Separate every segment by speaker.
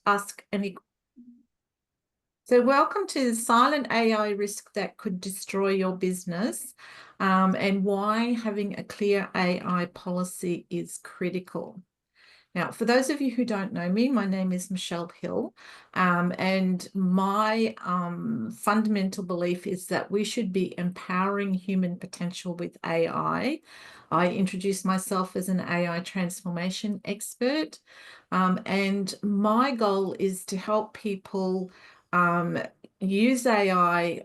Speaker 1: ask any. So welcome to the silent AI risk that could destroy your business, and why having a clear AI policy is critical. Now, for those of you who don't know me, my name is Michelle Hill, and my fundamental belief is that we should be empowering human potential with AI. I introduce myself as an AI transformation expert, and my goal is to help people use AI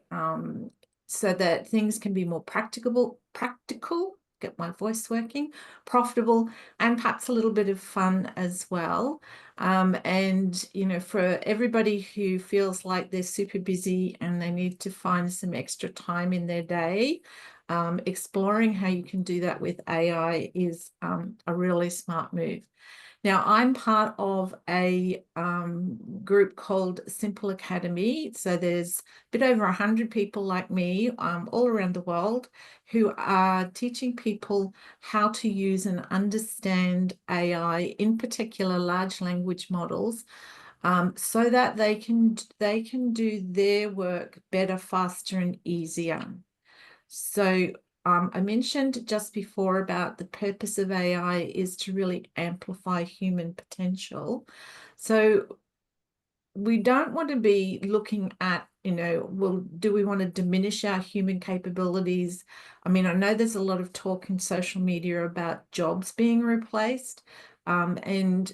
Speaker 1: so that things can be more practical, get my voice working, profitable, and perhaps a little bit of fun as well. And, you know, for everybody who feels like they're super busy and they need to find some extra time in their day, exploring how you can do that with AI is a really smart move. Now, I'm part of a group called Simple Academy. So there's a bit over 100 people like me all around the world who are teaching people how to use and understand AI, in particular large language models, so that they can do their work better, faster, and easier. So I mentioned just before about the purpose of AI is to really amplify human potential. So we don't want to be looking at, you know, well, do we want to diminish our human capabilities? I mean, I know there's a lot of talk in social media about jobs being replaced, and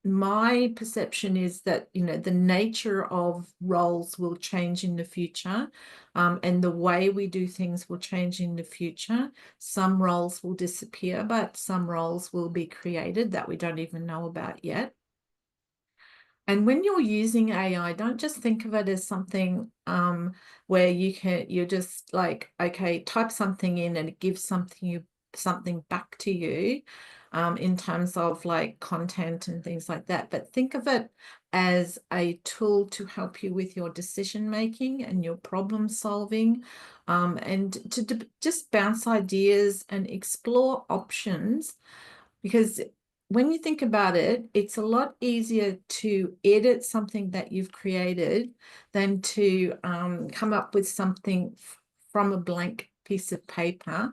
Speaker 1: my perception is that, you know, the nature of roles will change in the future, and the way we do things will change in the future. Some roles will disappear, but some roles will be created that we don't even know about yet. And when you're using AI, don't just think of it as something where you're just like, okay, type something in and it gives something back to you, in terms of like content and things like that. But think of it as a tool to help you with your decision making and your problem solving, and to just bounce ideas and explore options. Because when you think about it, it's a lot easier to edit something that you've created than to come up with something from a blank piece of paper.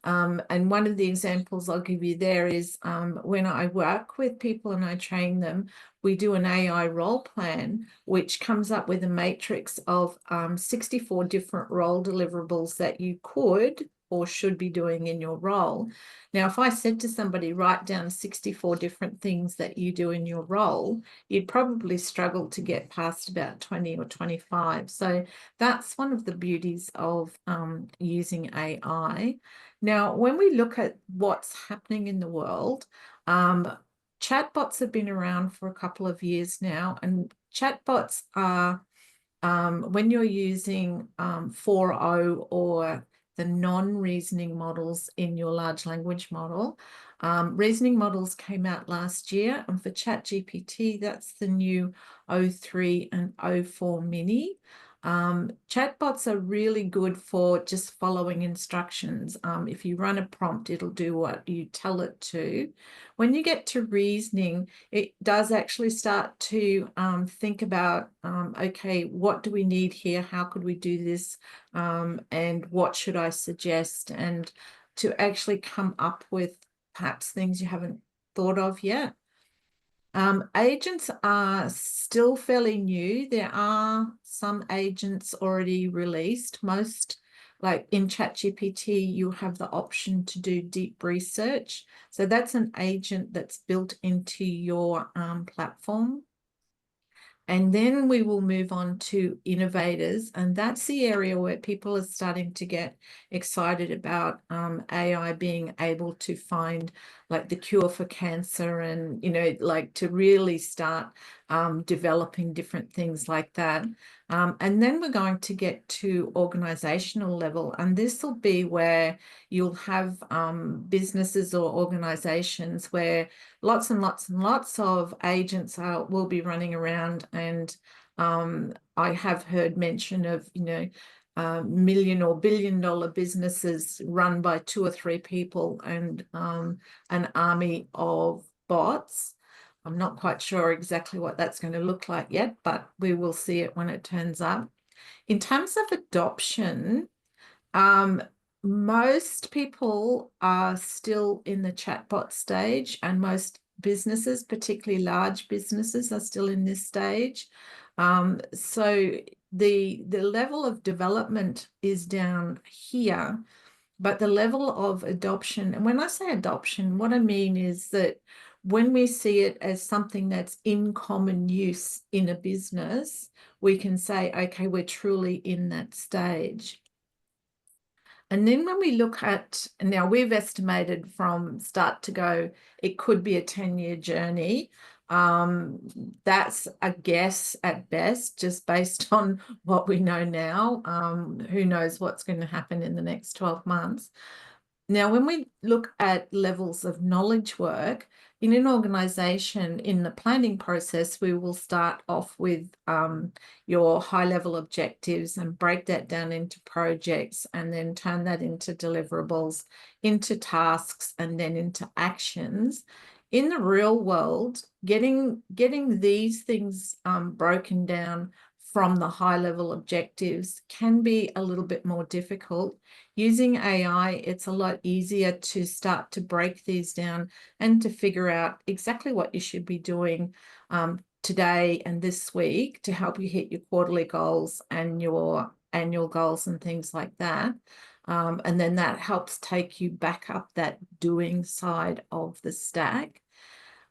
Speaker 1: And one of the examples I'll give you there is when I work with people and I train them, we do an AI role plan, which comes up with a matrix of 64 different role deliverables that you could or should be doing in your role. Now, if I said to somebody, write down 64 different things that you do in your role, you'd probably struggle to get past about 20 or 25. So that's one of the beauties of using AI. Now, when we look at what's happening in the world, chatbots have been around for a couple of years now, and chatbots are, when you're using 4.0 or the non-reasoning models in your large language model. Reasoning models came out last year, and for ChatGPT, that's the new 0.3 and 0.4 mini. Chatbots are really good for just following instructions. If you run a prompt, it'll do what you tell it to. When you get to reasoning, it does actually start to think about, okay, what do we need here? How could we do this? And what should I suggest? And to actually come up with perhaps things you haven't thought of yet. Agents are still fairly new. There are some agents already released. Most, like in ChatGPT, you have the option to do deep research. So that's an agent that's built into your platform. And then we will move on to innovators, and that's the area where people are starting to get excited about AI being able to find like the cure for cancer, and, you know, like to really start developing different things like that. And then we're going to get to organizational level, and this will be where you'll have businesses or organizations where lots and lots and lots of agents will be running around. And I have heard mention of, you know, million or billion-dollar businesses run by 2 or 3 people and an army of bots. I'm not quite sure exactly what that's going to look like yet, but we will see it when it turns up. In terms of adoption, most people are still in the chatbot stage, and most businesses, particularly large businesses, are still in this stage. So the level of development is down here, but the level of adoption, and when I say adoption, what I mean is that when we see it as something that's in common use in a business, we can say, okay, we're truly in that stage. And then when we look at, now we've estimated from start to go, it could be a 10-year journey. That's a guess at best, just based on what we know now. Who knows what's going to happen in the next 12 months. Now, when we look at levels of knowledge work in an organization, in the planning process, we will start off with your high-level objectives and break that down into projects, and then turn that into deliverables, into tasks, and then into actions. In the real world, getting these things broken down from the high-level objectives can be a little bit more difficult. Using AI, it's a lot easier to start to break these down and to figure out exactly what you should be doing today and this week to help you hit your quarterly goals and your annual goals and things like that. And then that helps take you back up that doing side of the stack.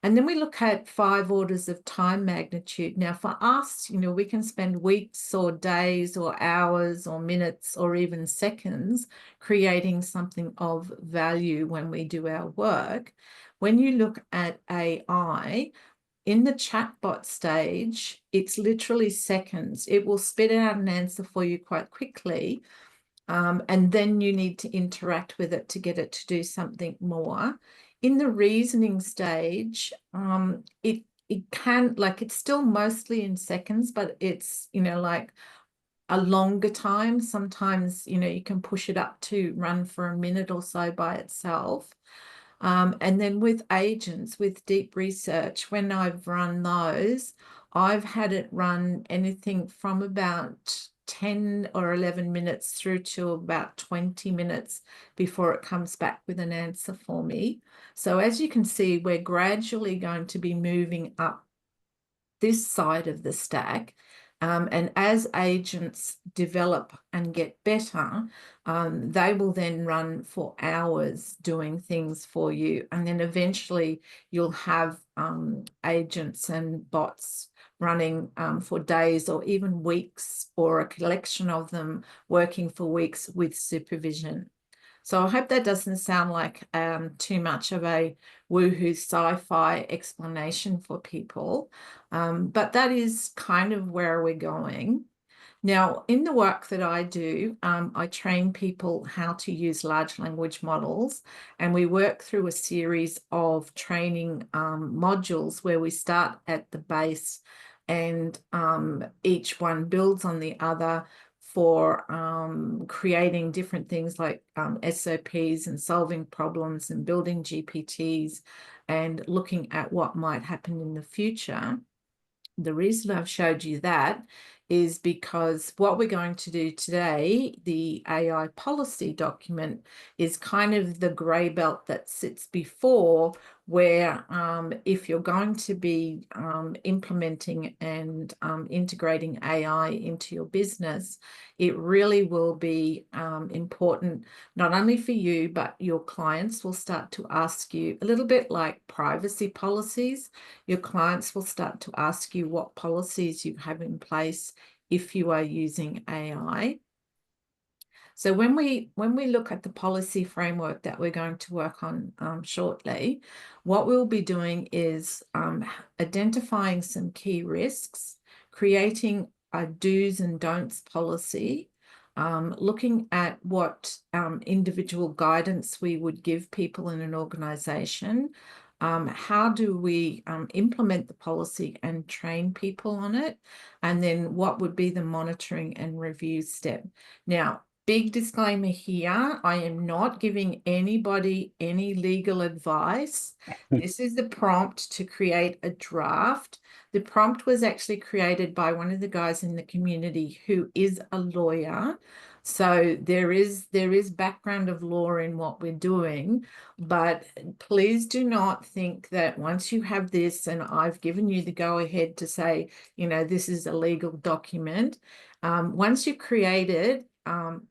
Speaker 1: And then we look at 5 orders of time magnitude. Now, for us, you know, we can spend weeks or days or hours or minutes or even seconds creating something of value when we do our work. When you look at AI, in the chatbot stage, it's literally seconds. It will spit out an answer for you quite quickly. And then you need to interact with it to get it to do something more. In the reasoning stage, it can, like, it's still mostly in seconds, but it's, you know, like a longer time. Sometimes, you know, you can push it up to run for a minute or so by itself. And then with agents, with deep research, when I've run those, I've had it run anything from about 10 or 11 minutes through to about 20 minutes before it comes back with an answer for me. So as you can see, we're gradually going to be moving up this side of the stack. And as agents develop and get better, they will then run for hours doing things for you. And then eventually you'll have agents and bots running for days or even weeks, or a collection of them working for weeks with supervision. So I hope that doesn't sound like too much of a woohoo sci-fi explanation for people, but that is kind of where we're going. Now, in the work that I do, I train people how to use large language models, and we work through a series of training modules where we start at the base, and each one builds on the other for creating different things like SOPs and solving problems and building GPTs and looking at what might happen in the future. The reason I've showed you that is because what we're going to do today, the AI policy document, is kind of the grey belt that sits before, where if you're going to be implementing and integrating AI into your business, it really will be important, not only for you, but your clients will start to ask you, a little bit like privacy policies. Your clients will start to ask you what policies you have in place if you are using AI. So when we look at the policy framework that we're going to work on shortly, what we'll be doing is identifying some key risks, creating a do's and don'ts policy, looking at what individual guidance we would give people in an organization. How do we implement the policy and train people on it? And then what would be the monitoring and review step? Now, big disclaimer here, I am not giving anybody any legal advice. This is the prompt to create a draft. The prompt was actually created by one of the guys in the community who is a lawyer. So there is background of law in what we're doing, but please do not think that once you have this and I've given you the go ahead to say, you know, this is a legal document. Once you create it,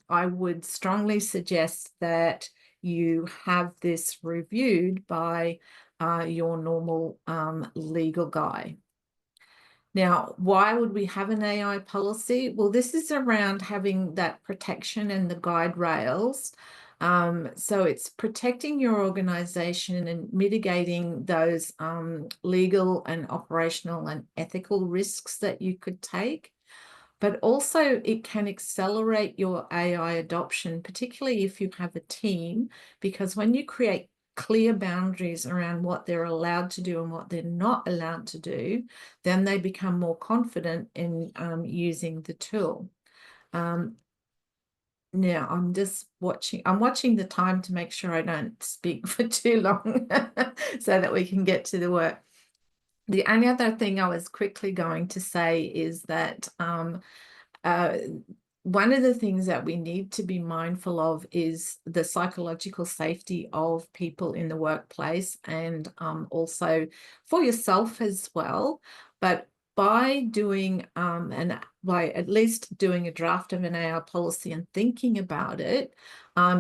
Speaker 1: I would strongly suggest that you have this reviewed by your normal legal guy. Now, why would we have an AI policy? Well, this is around having that protection and the guide rails. So it's protecting your organization and mitigating those legal and operational and ethical risks that you could take. But also it can accelerate your AI adoption, particularly if you have a team, because when you create clear boundaries around what they're allowed to do and what they're not allowed to do, then they become more confident in using the tool. Now I'm just watching the time to make sure I don't speak for too long so that we can get to the work. The only other thing I was quickly going to say is that one of the things that we need to be mindful of is the psychological safety of people in the workplace, and also for yourself as well. But by doing by at least doing a draft of an AI policy and thinking about it,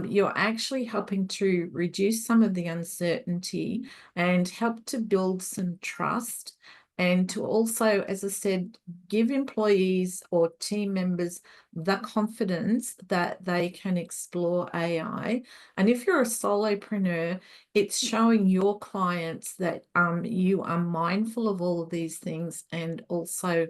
Speaker 1: you're actually helping to reduce some of the uncertainty and help to build some trust, and to also, as I said, give employees or team members the confidence that they can explore AI. And if you're a solopreneur, it's showing your clients that you are mindful of all of these things, and also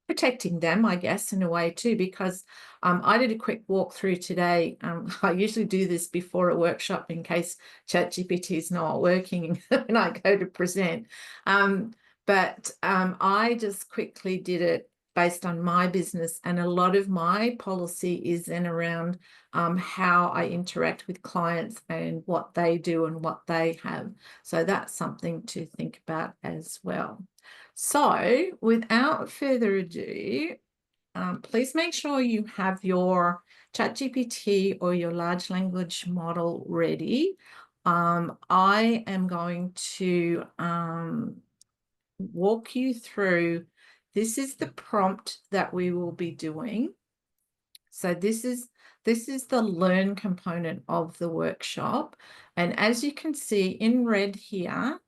Speaker 1: protecting them, I guess, in a way too, because I did a quick walkthrough today. I usually do this before a workshop in case ChatGPT is not working when I go to present. But I just quickly did it based on my business, and a lot of my policy is then around how I interact with clients and what they do and what they have. So that's something to think about as well. So without further ado, please make sure you have your ChatGPT or your large language model ready. I am going to walk you through. This is the prompt that we will be doing. So this is the learn component of the workshop. And as you can see in red here,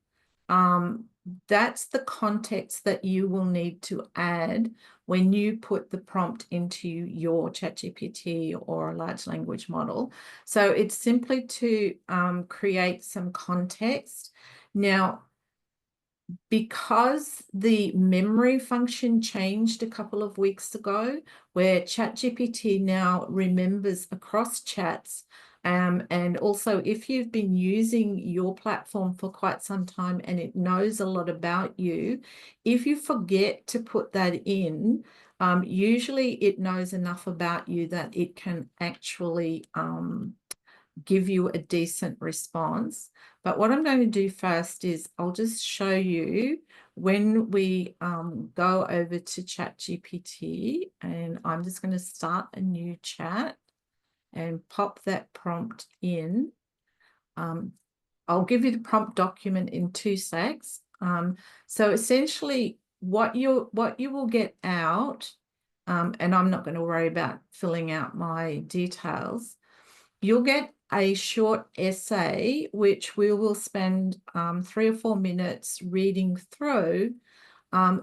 Speaker 1: that's the context that you will need to add when you put the prompt into your ChatGPT or a large language model. So it's simply to create some context. Now, because the memory function changed a couple of weeks ago, where ChatGPT now remembers across chats, and also if you've been using your platform for quite some time and it knows a lot about you, if you forget to put that in, usually it knows enough about you that it can actually give you a decent response. But what I'm going to do first is I'll just show you when we go over to ChatGPT, and I'm just going to start a new chat and pop that prompt in. I'll give you the prompt document in 2 secs. So essentially what you will get out, and I'm not going to worry about filling out my details, you'll get a short essay, which we will spend 3 or 4 minutes reading through,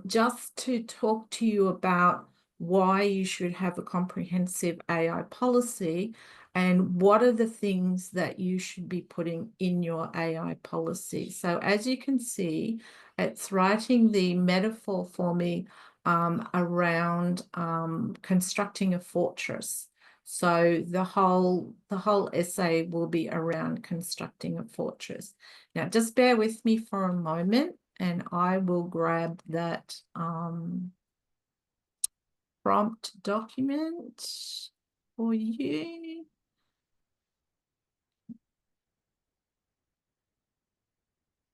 Speaker 1: just to talk to you about why you should have a comprehensive AI policy and what are the things that you should be putting in your AI policy. So as you can see, it's writing the metaphor for me around constructing a fortress. So the whole essay will be around constructing a fortress. Now, just bear with me for a moment, and I will grab that prompt document for you.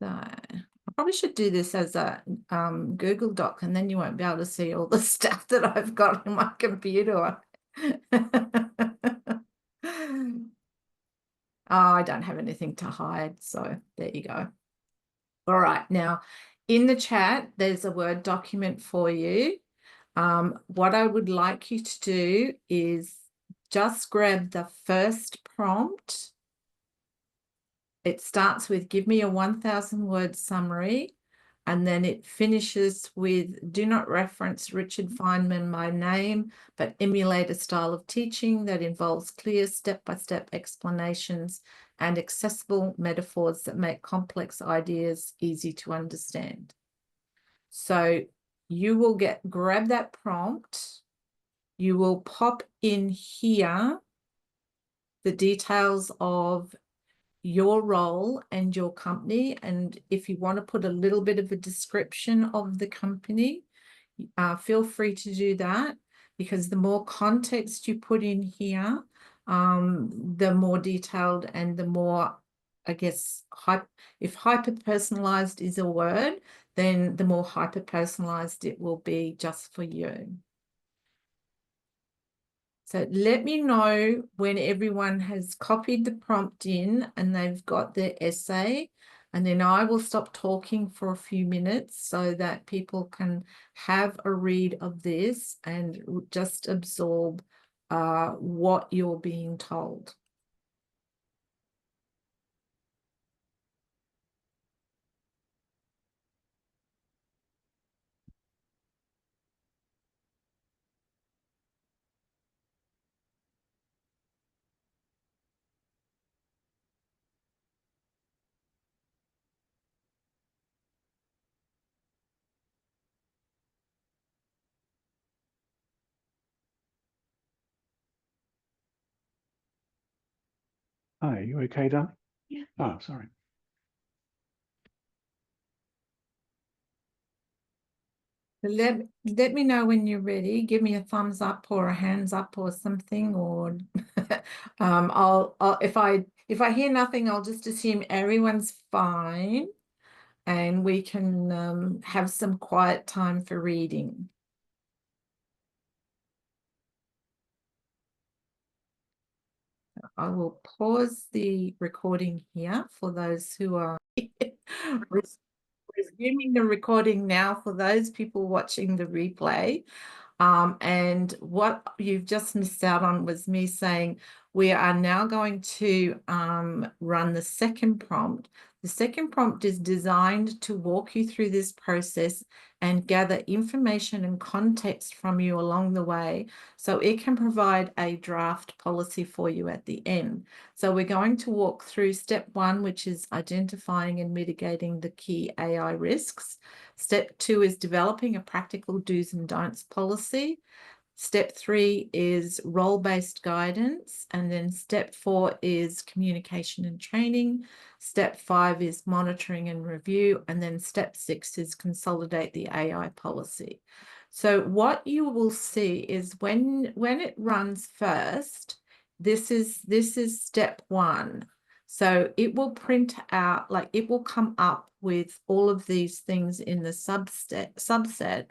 Speaker 1: So I probably should do this as a Google Doc, and then you won't be able to see all the stuff that I've got on my computer. Oh, I don't have anything to hide, so there you go. All right, now in the chat, there's a Word document for you. What I would like you to do is just grab the first prompt. It starts with, give me a 1,000-word summary, and then it finishes with, do not reference Richard Feynman by name, but emulate a style of teaching that involves clear step-by-step explanations and accessible metaphors that make complex ideas easy to understand. So you will grab that prompt, you will pop in here the details of your role and your company, and if you want to put a little bit of a description of the company, feel free to do that, because the more context you put in here, the more detailed and the more, I guess, if hyper-personalized is a word, then the more hyper-personalized it will be just for you. So let me know when everyone has copied the prompt in and they've got their essay, and then I will stop talking for a few minutes so that people can have a read of this and just absorb what you're being told.
Speaker 2: Hi, you okay, Dan?
Speaker 1: Yeah.
Speaker 2: Oh, sorry.
Speaker 1: Let me know when you're ready. Give me a thumbs up or a hands up or something, or I'll if I hear nothing, I'll just assume everyone's fine and we can have some quiet time for reading. I will pause the recording here for those who are resuming the recording now for those people watching the replay. And what you've just missed out on was me saying we are now going to run the second prompt. The second prompt is designed to walk you through this process and gather information and context from you along the way, so it can provide a draft policy for you at the end. So we're going to walk through step 1, which is identifying and mitigating the key AI risks. Step 2 is developing a practical do's and don'ts policy. Step 3 is role-based guidance. And then step 4 is communication and training. Step 5 is monitoring and review. And then step 6 is consolidate the AI policy. So what you will see is when it runs first, this is step 1. So it will print out, like it will come up with all of these things in the subset.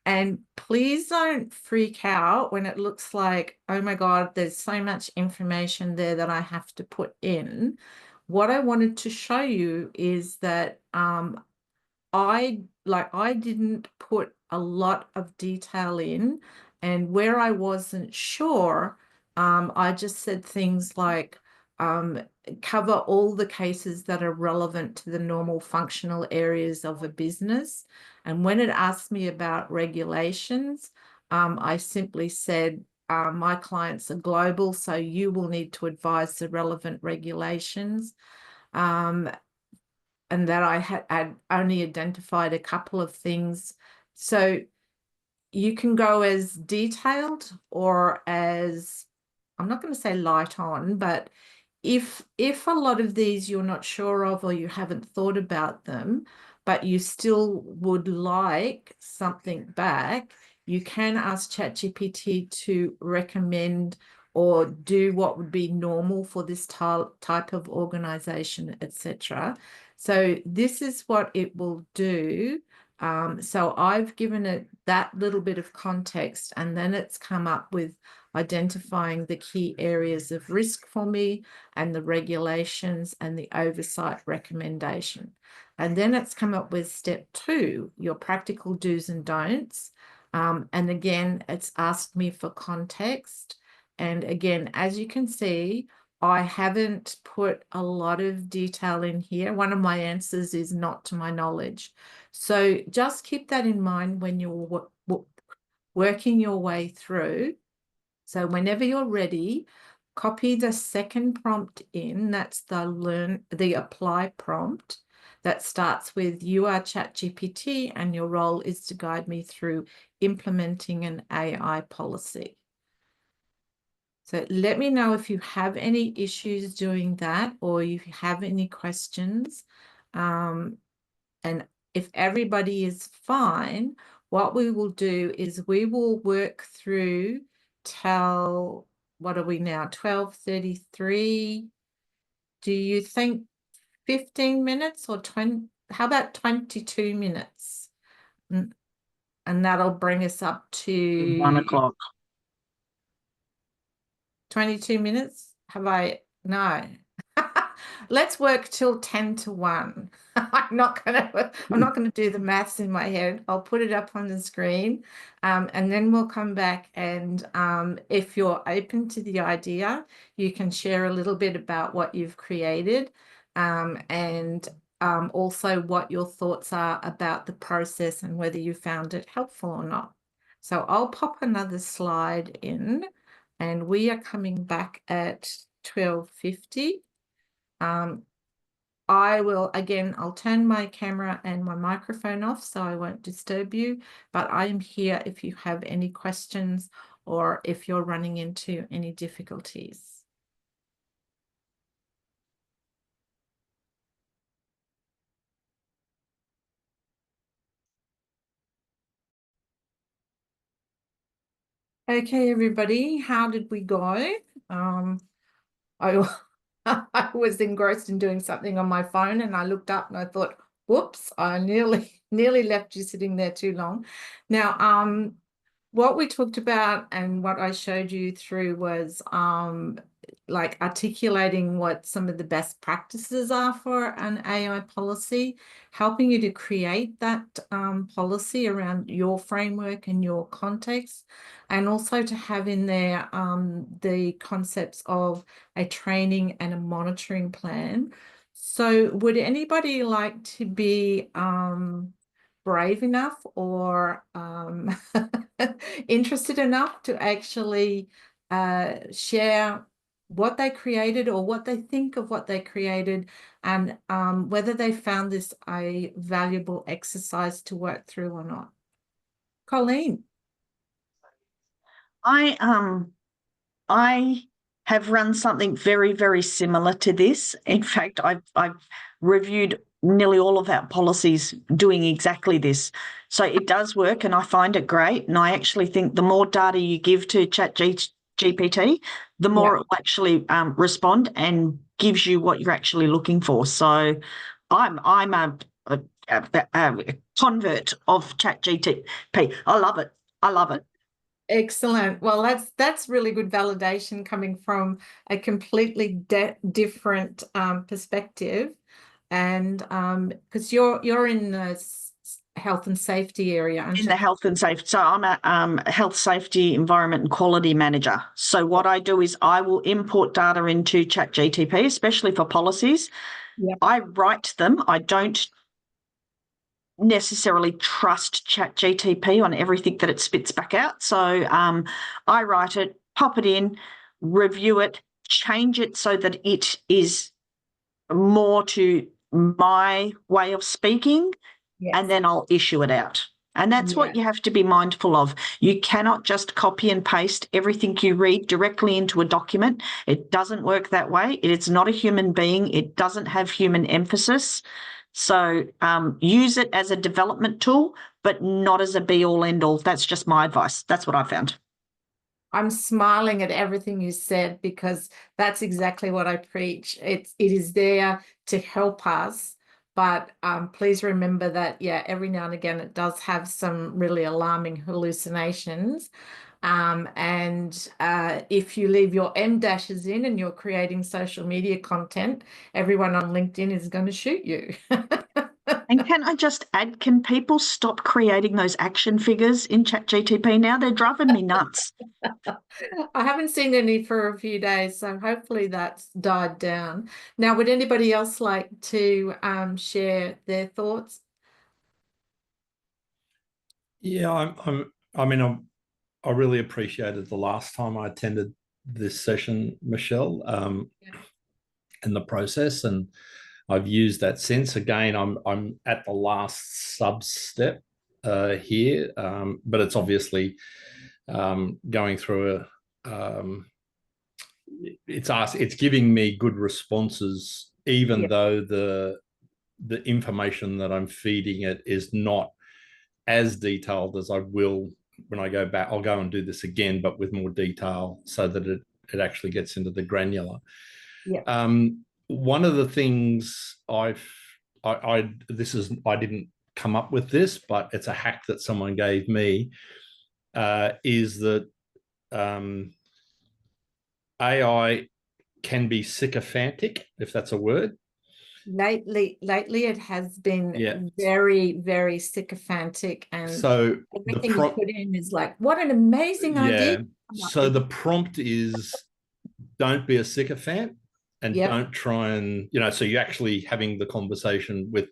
Speaker 1: And please don't freak out when it looks like, oh my God, there's so much information there that I have to put in. What I wanted to show you is that I didn't put a lot of detail in, and where I wasn't sure, I just said things like cover all the cases that are relevant to the normal functional areas of a business. And when it asked me about regulations, I simply said, my clients are global, so you will need to advise the relevant regulations. And that I had only identified a couple of things. So you can go as detailed or as, I'm not going to say light on, but if a lot of these you're not sure of or you haven't thought about them, but you still would like something back, you can ask ChatGPT to recommend or do what would be normal for this type of organization, etc. So this is what it will do. So I've given it that little bit of context, and then it's come up with identifying the key areas of risk for me and the regulations and the oversight recommendation. And then it's come up with step 2, your practical do's and don'ts. And again, it's asked me for context. And again, as you can see, I haven't put a lot of detail in here. One of my answers is not to my knowledge. So just keep that in mind when you're working your way through. So whenever you're ready, copy the second prompt in. That's the apply prompt that starts with, you are ChatGPT and your role is to guide me through implementing an AI policy. So let me know if you have any issues doing that, or if you have any questions. And if everybody is fine, what we will do is we will work through till, what are we now, 12:33. Do you think 15 minutes or 20? How about 22 minutes? And that'll bring us up to
Speaker 3: 1 o'clock.
Speaker 1: 22 minutes. No. Let's work till 10 to 1. I'm not gonna do the maths in my head. I'll put it up on the screen, and then we'll come back, and if you're open to the idea, you can share a little bit about what you've created, and also what your thoughts are about the process and whether you found it helpful or not. So I'll pop another slide in, and we are coming back at 12:50. I'll turn my camera and my microphone off so I won't disturb you, but I am here if you have any questions or if you're running into any difficulties. Okay, everybody, how did we go? I was engrossed in doing something on my phone, and I looked up and I thought, whoops, I nearly left you sitting there too long. Now, what we talked about and what I showed you through was like articulating what some of the best practices are for an AI policy, helping you to create that policy around your framework and your context, and also to have in there the concepts of a training and a monitoring plan. So would anybody like to be brave enough or interested enough to actually share what they created or what they think of what they created, and whether they found this a valuable exercise to work through or not? Colleen.
Speaker 3: I have run something very, very similar to this. In fact, I've reviewed nearly all of our policies doing exactly this. So it does work, and I find it great. And I actually think the more data you give to ChatGPT, the more it will actually respond and gives you what you're actually looking for. So I'm a convert of ChatGPT. I love it. I love it.
Speaker 1: Excellent. Well, that's really good validation coming from a completely different perspective, and because you're in the health and safety area, aren't you?
Speaker 3: In the health and safety. So I'm a health, safety, environment and quality manager. So what I do is I will import data into ChatGPT, especially for policies.
Speaker 1: Yep.
Speaker 3: I write them. I don't necessarily trust ChatGPT on everything that it spits back out. So I write it, pop it in, review it, change it so that it is more to my way of speaking, and then I'll issue it out. And that's what you have to be mindful of. You cannot just copy and paste everything you read directly into a document. It doesn't work that way. It's not a human being. It doesn't have human emphasis. So use it as a development tool, but not as a be-all, end-all. That's just my advice. That's what I found.
Speaker 1: I'm smiling at everything you said because that's exactly what I preach. It is there to help us, but please remember that, yeah, every now and again it does have some really alarming hallucinations. And if you leave your M dashes in and you're creating social media content, everyone on LinkedIn is going to shoot you.
Speaker 3: And can I just add, can people stop creating those action figures in ChatGPT now? They're driving me nuts.
Speaker 1: I haven't seen any for a few days, so hopefully that's died down. Now, would anybody else like to share their thoughts?
Speaker 4: Yeah, I really appreciated the last time I attended this session, Michelle, and the process, and I've used that since. Again, I'm at the last sub step here, but it's obviously going through it's giving me good responses, even though the information that I'm feeding it is not as detailed as I will when I go back. I'll go and do this again, but with more detail so that it actually gets into the granular.
Speaker 1: Yeah.
Speaker 4: One of the things I didn't come up with this, but it's a hack that someone gave me, is that AI can be sycophantic, if that's a word.
Speaker 1: Lately it has been very, very sycophantic, and
Speaker 4: so
Speaker 1: everything you put in is like, what an amazing idea.
Speaker 4: So the prompt is, don't be a sycophant, and don't try and, so you're actually having the conversation with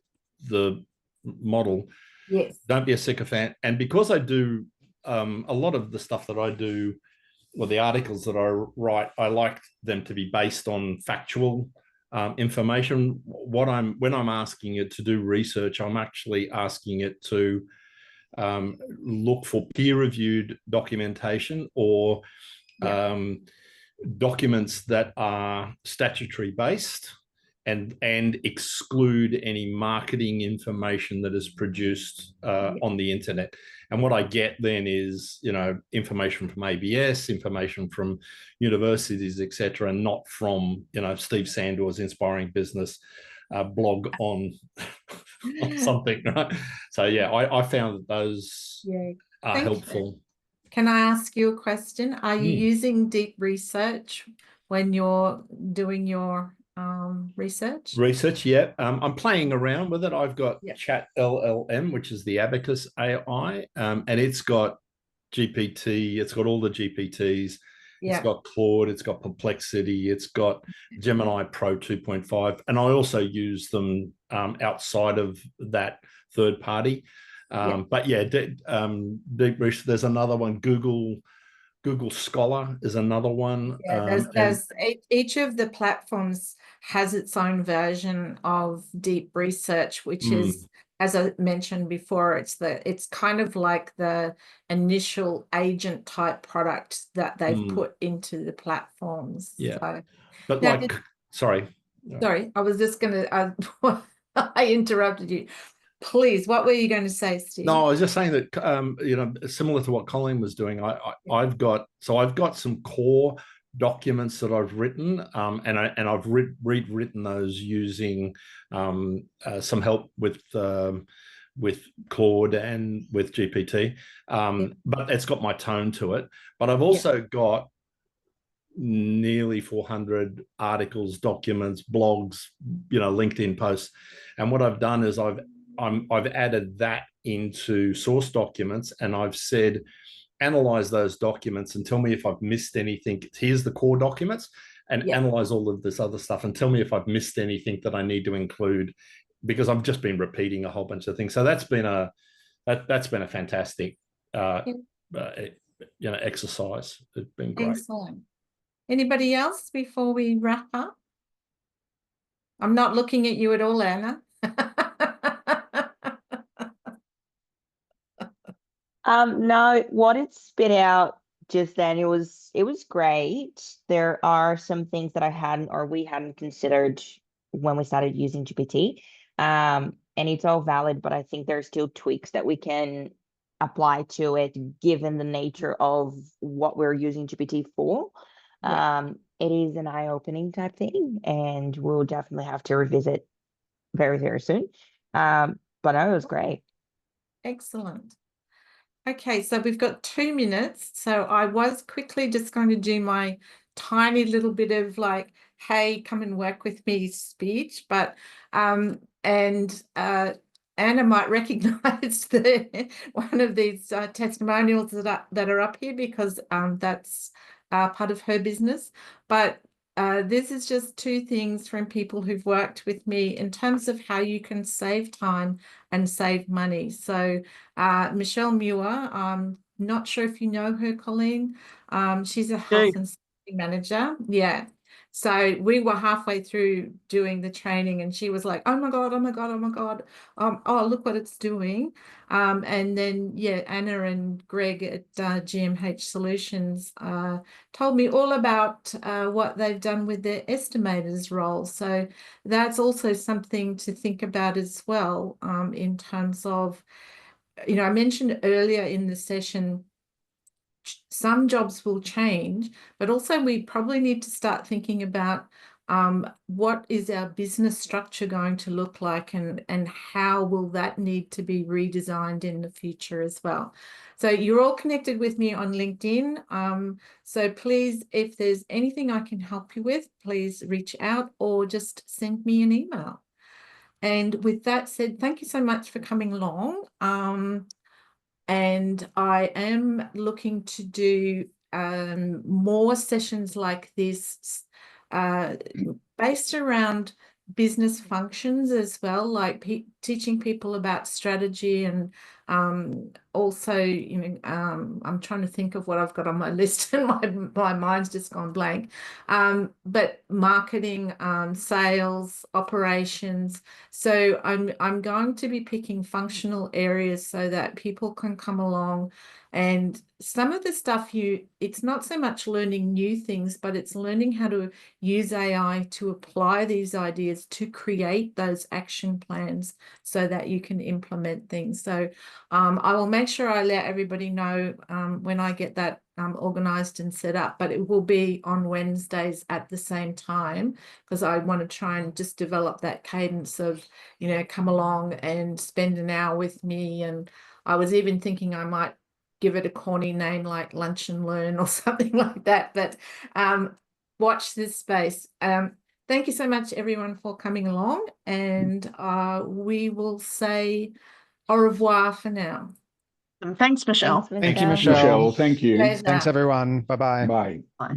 Speaker 4: the model.
Speaker 1: Yes.
Speaker 4: Don't be a sycophant. And because I do a lot of the stuff that I do, or the articles that I write, I like them to be based on factual information. When I'm asking it to do research, I'm actually asking it to look for peer-reviewed documentation or documents that are statutory based and exclude any marketing information that is produced on the internet. And what I get then is, information from ABS, information from universities, etc., and not from, Steve Sandor's Inspiring Business blog on something, right? So yeah, I found that those are helpful.
Speaker 1: Can I ask you a question? Are you using deep research when you're doing your research?
Speaker 4: Yeah. I'm playing around with it. I've got Chat LLM, which is the Abacus AI, and it's got GPT. It's got all the GPTs. It's got Claude. It's got Perplexity. It's got Gemini Pro 2.5, and I also use them outside of that third party. But yeah, deep research. There's another one. Google Scholar is another one.
Speaker 1: There's each of the platforms has its own version of deep research, which is, as I mentioned before, it's kind of like the initial agent type product that they've put into the platforms.
Speaker 4: Yeah,
Speaker 1: so,
Speaker 4: but
Speaker 1: now,
Speaker 4: sorry,
Speaker 1: I was just gonna I interrupted you. Please, what were you going to say, Steve?
Speaker 4: No, I was just saying that similar to what Colleen was doing, I've got some core documents that I've written, and I've rewritten those using some help with Claude and with GPT, but it's got my tone to it. But I've also got nearly 400 articles, documents, blogs, LinkedIn posts, and what I've done is I've added that into source documents, and I've said, analyze those documents and tell me if I've missed anything. Here's the core documents, and analyze all of this other stuff and tell me if I've missed anything that I need to include, because I've just been repeating a whole bunch of things. So that's been a fantastic exercise. It's been great.
Speaker 1: Excellent. Anybody else before we wrap up? I'm not looking at you at all, Anna.
Speaker 5: No, what it spit out just then, it was great. There are some things that we hadn't considered when we started using GPT. And it's all valid, but I think there's still tweaks that we can apply to it given the nature of what we're using GPT for. It is an eye-opening type thing, and we'll definitely have to revisit very, very soon. But no, it was great.
Speaker 1: Excellent. Okay, so we've got 2 minutes. So I was quickly just going to do my tiny little bit of like, hey, come and work with me speech, but Anna might recognize one of these testimonials that are up here, because that's part of her business. But this is just 2 things from people who've worked with me in terms of how you can save time and save money. So Michelle Muir, I'm not sure if you know her, Colleen. She's a health and safety manager. Yeah. So we were halfway through doing the training and she was like, oh my God, oh my God, oh my God. Oh, look what it's doing. And then, yeah, Anna and Greg at GMH Solutions told me all about what they've done with their estimators role. So that's also something to think about as well, in terms of, I mentioned earlier in the session, some jobs will change, but also we probably need to start thinking about what is our business structure going to look like, and how will that need to be redesigned in the future as well. So you're all connected with me on LinkedIn. So please, if there's anything I can help you with, please reach out or just send me an email. And with that said, thank you so much for coming along. And I am looking to do more sessions like this based around business functions as well, like teaching people about strategy, and also, I'm trying to think of what I've got on my list and my mind's just gone blank. But marketing, sales, operations. So I'm going to be picking functional areas so that people can come along. And some of the stuff it's not so much learning new things, but it's learning how to use AI to apply these ideas to create those action plans so that you can implement things. So I will make sure I let everybody know when I get that organized and set up, but it will be on Wednesdays at the same time, because I want to try and just develop that cadence of, come along and spend an hour with me. And I was even thinking I might give it a corny name like Lunch and Learn or something like that, but watch this space. Thank you so much, everyone, for coming along, and we will say au revoir for now.
Speaker 3: Thanks, Michelle.
Speaker 5: Thanks,
Speaker 6: Thank you,
Speaker 5: Michelle.
Speaker 6: Michelle.
Speaker 2: Thank you.
Speaker 1: Pleasure.
Speaker 6: Thanks, everyone. Bye-bye.
Speaker 2: Bye.
Speaker 3: Bye.